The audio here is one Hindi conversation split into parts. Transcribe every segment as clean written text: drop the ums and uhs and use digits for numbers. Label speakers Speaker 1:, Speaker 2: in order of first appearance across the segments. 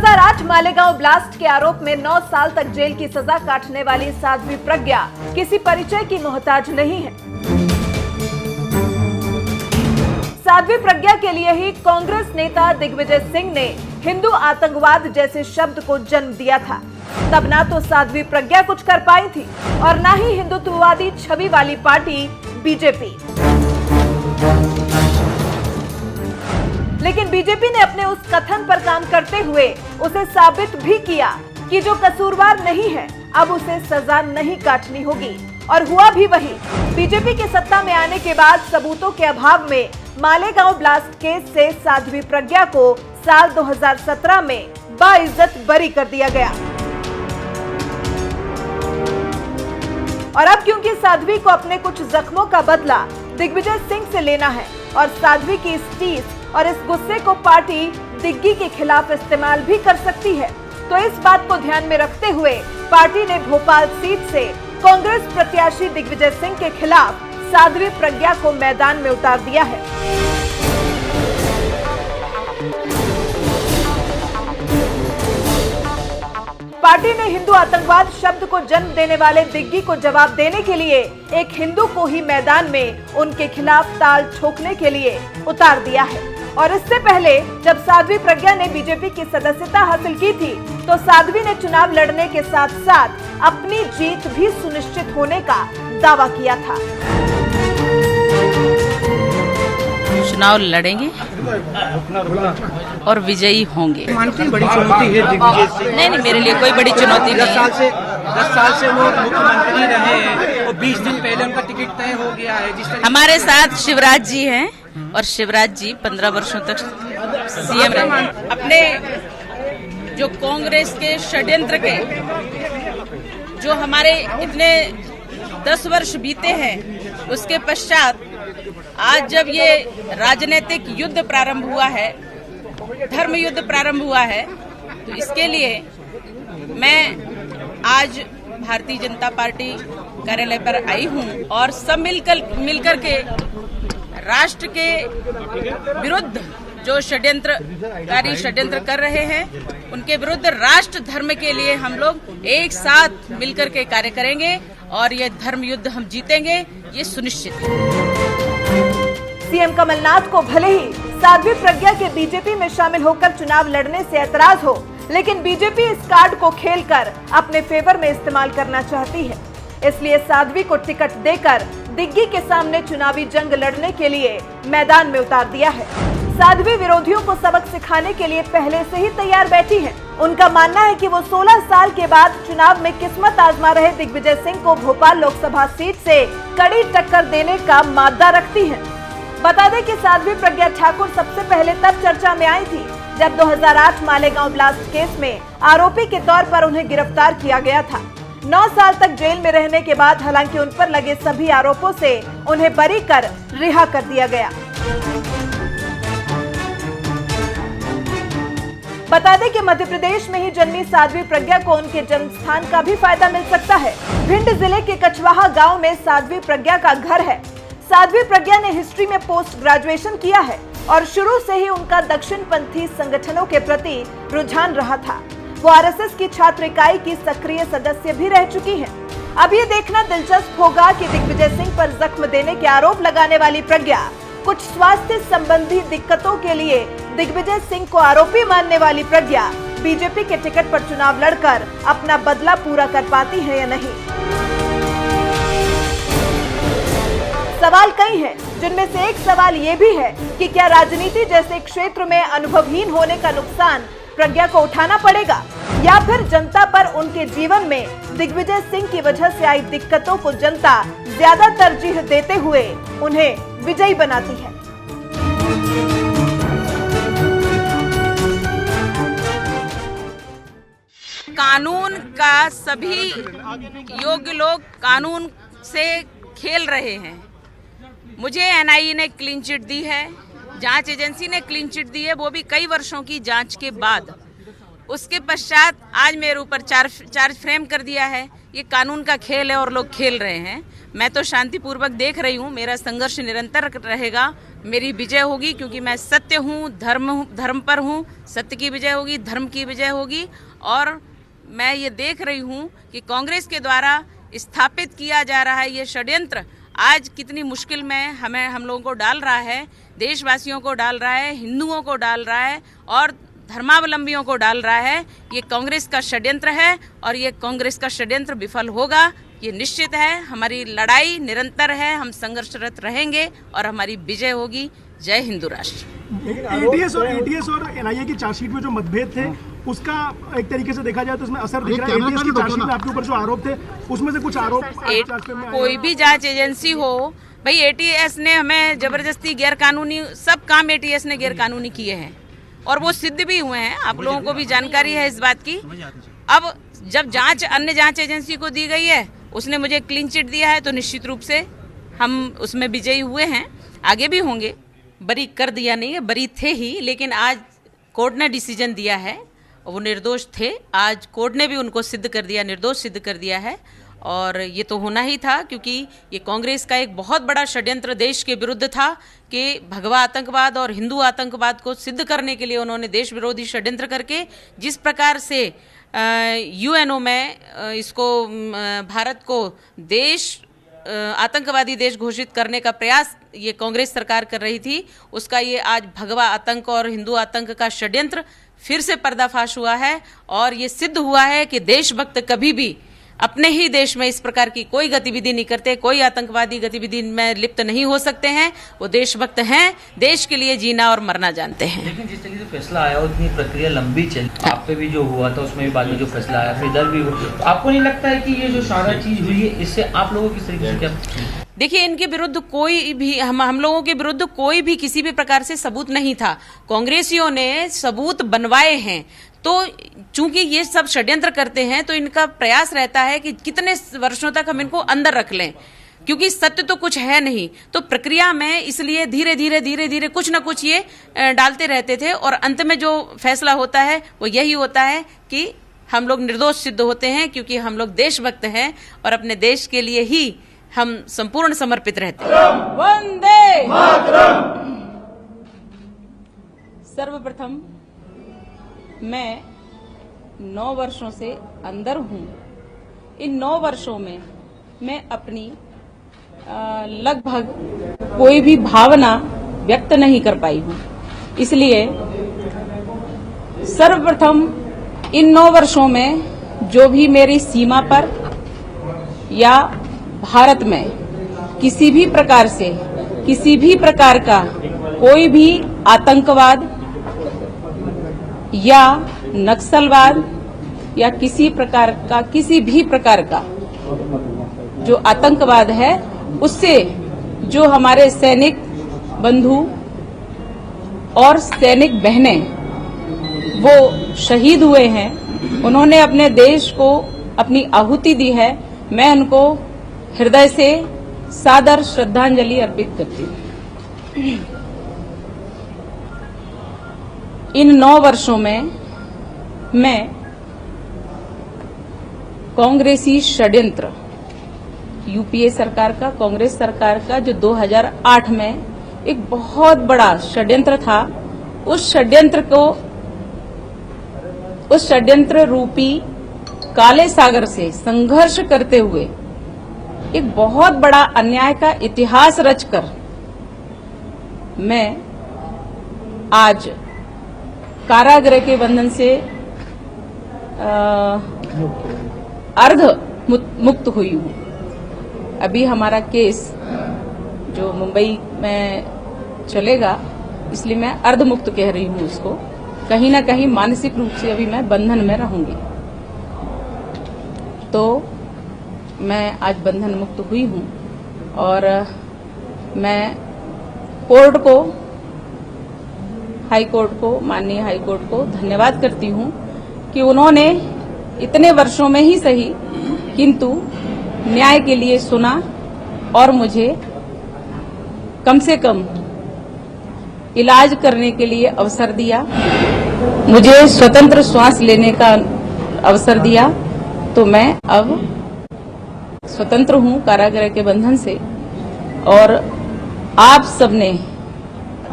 Speaker 1: 2008 मालेगांव ब्लास्ट के आरोप में 9 साल तक जेल की सजा काटने वाली साध्वी प्रज्ञा किसी परिचय की मोहताज नहीं है। साध्वी प्रज्ञा के लिए ही कांग्रेस नेता दिग्विजय सिंह ने हिंदू आतंकवाद जैसे शब्द को जन्म दिया था। तब ना तो साध्वी प्रज्ञा कुछ कर पाई थी और ना ही हिंदुत्ववादी छवि वाली पार्टी बीजेपी। लेकिन बीजेपी ने अपने उस कथन पर काम करते हुए उसे साबित भी किया कि जो कसूरवार नहीं है अब उसे सजा नहीं काटनी होगी, और हुआ भी वही। बीजेपी के सत्ता में आने के बाद सबूतों के अभाव में मालेगांव ब्लास्ट केस से साध्वी प्रज्ञा को साल 2017 में बाइज्जत बरी कर दिया गया। और अब क्योंकि साध्वी को अपने कुछ जख्मों का बदला दिग्विजय सिंह से लेना है और साध्वी की इस टीस और इस गुस्से को पार्टी दिग्गी के खिलाफ इस्तेमाल भी कर सकती है, तो इस बात को ध्यान में रखते हुए पार्टी ने भोपाल सीट से कांग्रेस प्रत्याशी दिग्विजय सिंह के खिलाफ साध्वी प्रज्ञा को मैदान में उतार दिया है। पार्टी ने हिंदू आतंकवाद शब्द को जन्म देने वाले दिग्गी को जवाब देने के लिए एक हिंदू को ही मैदान में उनके खिलाफ ताल ठोकने के लिए उतार दिया है। और इससे पहले जब साध्वी प्रज्ञा ने बीजेपी की सदस्यता हासिल की थी तो साध्वी ने चुनाव लड़ने के साथ साथ अपनी जीत भी सुनिश्चित होने का दावा किया था।
Speaker 2: चुनाव लड़ेंगे और विजयी होंगे।
Speaker 3: बड़ी चुनौती है दिग्विजय सिंह।
Speaker 2: नहीं, मेरे लिए कोई बड़ी चुनौती नहीं है।
Speaker 3: 10 साल से वो मुख्यमंत्री रहे हैं और 20 दिन पहले उनका टिकट तय हो गया है।
Speaker 2: हमारे साथ शिवराज जी हैं और शिवराज जी 15 वर्षों तक सीएम रहे। अपने जो कांग्रेस के षड्यंत्र के जो हमारे इतने 10 वर्ष बीते हैं, उसके पश्चात आज जब ये राजनीतिक युद्ध प्रारंभ हुआ है, धर्म युद्ध प्रारंभ हुआ है, तो इसके लिए मैं आज भारतीय जनता पार्टी कार्यालय पर आई हूं और सब मिलकर के राष्ट्र के विरुद्ध जो षड्यंत्र कर रहे हैं, उनके विरुद्ध राष्ट्र धर्म के लिए हम लोग एक साथ मिलकर के कार्य करेंगे और ये धर्म युद्ध हम जीतेंगे, ये सुनिश्चित है।
Speaker 1: सीएम कमलनाथ को भले ही साध्वी प्रज्ञा के बीजेपी में शामिल होकर चुनाव लड़ने से ऐतराज हो, लेकिन बीजेपी इस कार्ड को खेलकर अपने फेवर में इस्तेमाल करना चाहती है। इसलिए साध्वी को टिकट देकर दिग्गी के सामने चुनावी जंग लड़ने के लिए मैदान में उतार दिया है। साध्वी विरोधियों को सबक सिखाने के लिए पहले से ही तैयार बैठी है। उनका मानना है कि वो 16 साल के बाद चुनाव में किस्मत आजमा रहे दिग्विजय सिंह को भोपाल लोकसभा सीट से कड़ी टक्कर देने का मादा रखती है। बता दें कि साध्वी प्रज्ञा ठाकुर सबसे पहले तब चर्चा में आई थी जब 2008 मालेगांव ब्लास्ट केस में आरोपी के तौर पर उन्हें गिरफ्तार किया गया था। 9 साल तक जेल में रहने के बाद हालांकि उन पर लगे सभी आरोपों से उन्हें बरी कर रिहा कर दिया गया। बता दें कि मध्य प्रदेश में ही जन्मी साध्वी प्रज्ञा को उनके जन्म स्थान का भी फायदा मिल सकता है। भिंड जिले के कछवाहा गांव में साध्वी प्रज्ञा का घर है। साध्वी प्रज्ञा ने हिस्ट्री में पोस्ट ग्रेजुएशन किया है और शुरू से ही उनका दक्षिणपंथी संगठनों के प्रति रुझान रहा था। वो आरएसएस की छात्र इकाई की सक्रिय सदस्य भी रह चुकी हैं। अब ये देखना दिलचस्प होगा कि दिग्विजय सिंह पर जख्म देने के आरोप लगाने वाली प्रज्ञा कुछ स्वास्थ्य संबंधी दिक्कतों के लिए दिग्विजय सिंह को आरोपी मानने वाली प्रज्ञा बीजेपी के टिकट पर चुनाव लड़कर अपना बदला पूरा कर पाती है या नहीं। सवाल कई हैं, जिनमें से एक सवाल ये भी है कि क्या राजनीति जैसे क्षेत्र में अनुभवहीन होने का नुकसान प्रज्ञा को उठाना पड़ेगा या फिर जनता पर उनके जीवन में दिग्विजय सिंह की वजह से आई दिक्कतों को जनता ज्यादा तरजीह देते हुए उन्हें विजयी बनाती है।
Speaker 2: कानून का सभी योग्य लोग कानून से खेल रहे हैं। मुझे एनआईए ने क्लीन चिट दी है, जांच एजेंसी ने क्लीन चिट दी है, वो भी कई वर्षों की जांच के बाद। उसके पश्चात आज मेरे ऊपर चार्ज फ्रेम कर दिया है। ये कानून का खेल है और लोग खेल रहे हैं। मैं तो शांतिपूर्वक देख रही हूँ। मेरा संघर्ष निरंतर रहेगा, मेरी विजय होगी, क्योंकि मैं सत्य हूँ, धर्म पर हूँ। सत्य की विजय होगी, धर्म की विजय होगी। और मैं ये देख रही हूँ कि कांग्रेस के द्वारा स्थापित किया जा रहा है ये षड्यंत्र आज कितनी मुश्किल में हम लोगों को डाल रहा है, देशवासियों को डाल रहा है, हिंदुओं को डाल रहा है और धर्मावलंबियों को डाल रहा है। ये कांग्रेस का षड्यंत्र है और ये कांग्रेस का षड्यंत्र विफल होगा, ये निश्चित है। हमारी लड़ाई निरंतर है, हम संघर्षरत रहेंगे और हमारी विजय होगी। जय हिंदू राष्ट्र।
Speaker 4: एटीएस और एनआईए की चार्जशीट में जो मतभेद थे उसका एक तरीके से देखा जाए तो उसमें असर दिख रहा है। एटीएस की चार्जशीट में आपके ऊपर जो आरोप थे उसमें से कुछ आरोप
Speaker 2: कोई भी जांच एजेंसी हो भाई, एटीएस ने हमें जबरदस्ती गैरकानूनी सब काम एटीएस ने गैरकानूनी किए हैं और वो सिद्ध भी हुए हैं। आप लोगों को भी जानकारी है इस बात की। अब जब जांच अन्य जांच एजेंसी को दी गई है, उसने मुझे क्लीन चिट दिया है, तो निश्चित रूप से हम उसमें विजयी हुए हैं, आगे भी होंगे। बरी कर दिया नहीं है, बरी थे ही, लेकिन आज कोर्ट ने डिसीजन दिया है, वो निर्दोष थे। आज कोर्ट ने भी उनको सिद्ध कर दिया, निर्दोष सिद्ध कर दिया है और ये तो होना ही था, क्योंकि ये कांग्रेस का एक बहुत बड़ा षड्यंत्र देश के विरुद्ध था कि भगवा आतंकवाद और हिंदू आतंकवाद को सिद्ध करने के लिए उन्होंने देश विरोधी षड्यंत्र करके जिस प्रकार से यूएनओ में इसको भारत को देश आतंकवादी देश घोषित करने का प्रयास ये कांग्रेस सरकार कर रही थी, उसका ये आज भगवा आतंक और हिंदू आतंक का षड्यंत्र फिर से पर्दाफाश हुआ है और ये सिद्ध हुआ है कि देशभक्त कभी भी अपने ही देश में इस प्रकार की कोई गतिविधि नहीं करते, कोई आतंकवादी गतिविधि में लिप्त नहीं हो सकते हैं। वो देशभक्त हैं, देश के लिए जीना और मरना जानते हैं।
Speaker 5: लेकिन जिस तरीके से फैसला आया उतनी प्रक्रिया लंबी चली, आप पे भी जो हुआ था उसमें भी बाद में जो फैसला आया फिर इधर भी हुआ, तो आपको नहीं लगता है कि ये जो सारा चीज हुई है इससे आप लोगों किस तरीके से क्या?
Speaker 2: देखिए, इनके विरुद्ध कोई भी हम लोगों के विरुद्ध कोई भी किसी भी प्रकार से सबूत नहीं था। कांग्रेसियों ने सबूत बनवाए हैं, तो चूंकि ये सब षड्यंत्र करते हैं तो इनका प्रयास रहता है कि कितने वर्षों तक हम इनको अंदर रख लें, क्योंकि सत्य तो कुछ है नहीं। तो प्रक्रिया में इसलिए धीरे धीरे कुछ ना कुछ ये डालते रहते थे और अंत में जो फैसला होता है वो यही होता है कि हम लोग निर्दोष सिद्ध होते हैं, क्योंकि हम लोग देशभक्त हैं और अपने देश के लिए ही हम संपूर्ण समर्पित रहते हैं। वंदे मातरम। सर्वप्रथम मैं 9 वर्षों से अंदर हूं। इन 9 वर्षों में मैं अपनी लगभग कोई भी भावना व्यक्त नहीं कर पाई हूं। इसलिए सर्वप्रथम इन 9 वर्षों में जो भी मेरी सीमा पर या भारत में किसी भी प्रकार से किसी भी प्रकार का कोई भी आतंकवाद या नक्सलवाद या किसी भी प्रकार का जो आतंकवाद है, उससे जो हमारे सैनिक बंधु और सैनिक बहनें वो शहीद हुए हैं, उन्होंने अपने देश को अपनी आहुति दी है, मैं उनको हृदय से सादर श्रद्धांजलि अर्पित करती हूँ। इन 9 वर्षों में मैं कांग्रेसी षड्यंत्र यूपीए सरकार का, कांग्रेस सरकार का जो 2008 में एक बहुत बड़ा षड्यंत्र था, उस षड्यंत्र रूपी काले सागर से संघर्ष करते हुए एक बहुत बड़ा अन्याय का इतिहास रचकर मैं आज कारागृह के बंधन से अर्ध मुक्त हुई हूँ। अभी हमारा केस जो मुंबई में चलेगा, इसलिए मैं अर्ध मुक्त कह रही हूँ उसको। कहीं ना कहीं मानसिक रूप से अभी मैं बंधन में रहूंगी। तो मैं आज बंधन मुक्त हुई हूँ और मैं कोर्ट को, हाई कोर्ट को, माननीय हाई कोर्ट को धन्यवाद करती हूँ कि उन्होंने इतने वर्षों में ही सही किंतु न्याय के लिए सुना और मुझे कम से कम इलाज करने के लिए अवसर दिया, मुझे स्वतंत्र श्वास लेने का अवसर दिया। तो मैं अब स्वतंत्र हूं कारागृह के बंधन से, और आप सबने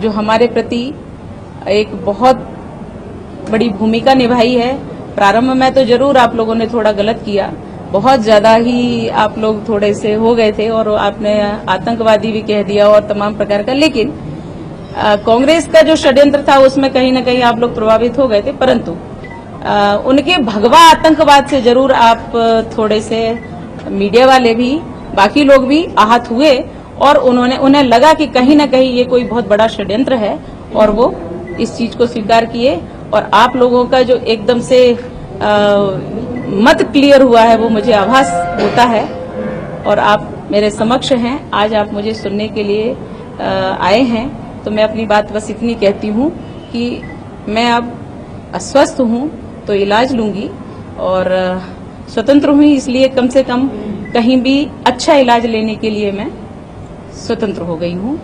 Speaker 2: जो हमारे प्रति एक बहुत बड़ी भूमिका निभाई है। प्रारंभ में तो जरूर आप लोगों ने थोड़ा गलत किया, बहुत ज्यादा ही आप लोग थोड़े से हो गए थे और आपने आतंकवादी भी कह दिया और तमाम प्रकार का, लेकिन कांग्रेस का जो षड्यंत्र था उसमें कहीं न कहीं आप लोग प्रभावित हो गए थे, परंतु उनके भगवा आतंकवाद से जरूर आप थोड़े से मीडिया वाले भी, बाकी लोग भी आहत हुए और उन्हें लगा कि कहीं न कहीं ये कोई बहुत बड़ा षड्यंत्र है और वो इस चीज को स्वीकार किए। और आप लोगों का जो एकदम से मत क्लियर हुआ है वो मुझे आभास होता है और आप मेरे समक्ष हैं, आज आप मुझे सुनने के लिए आए हैं। तो मैं अपनी बात बस इतनी कहती हूँ कि मैं अब अस्वस्थ हूँ तो इलाज लूंगी और स्वतंत्र हुई, इसलिए कम से कम कहीं भी अच्छा इलाज लेने के लिए मैं स्वतंत्र हो गई हूँ।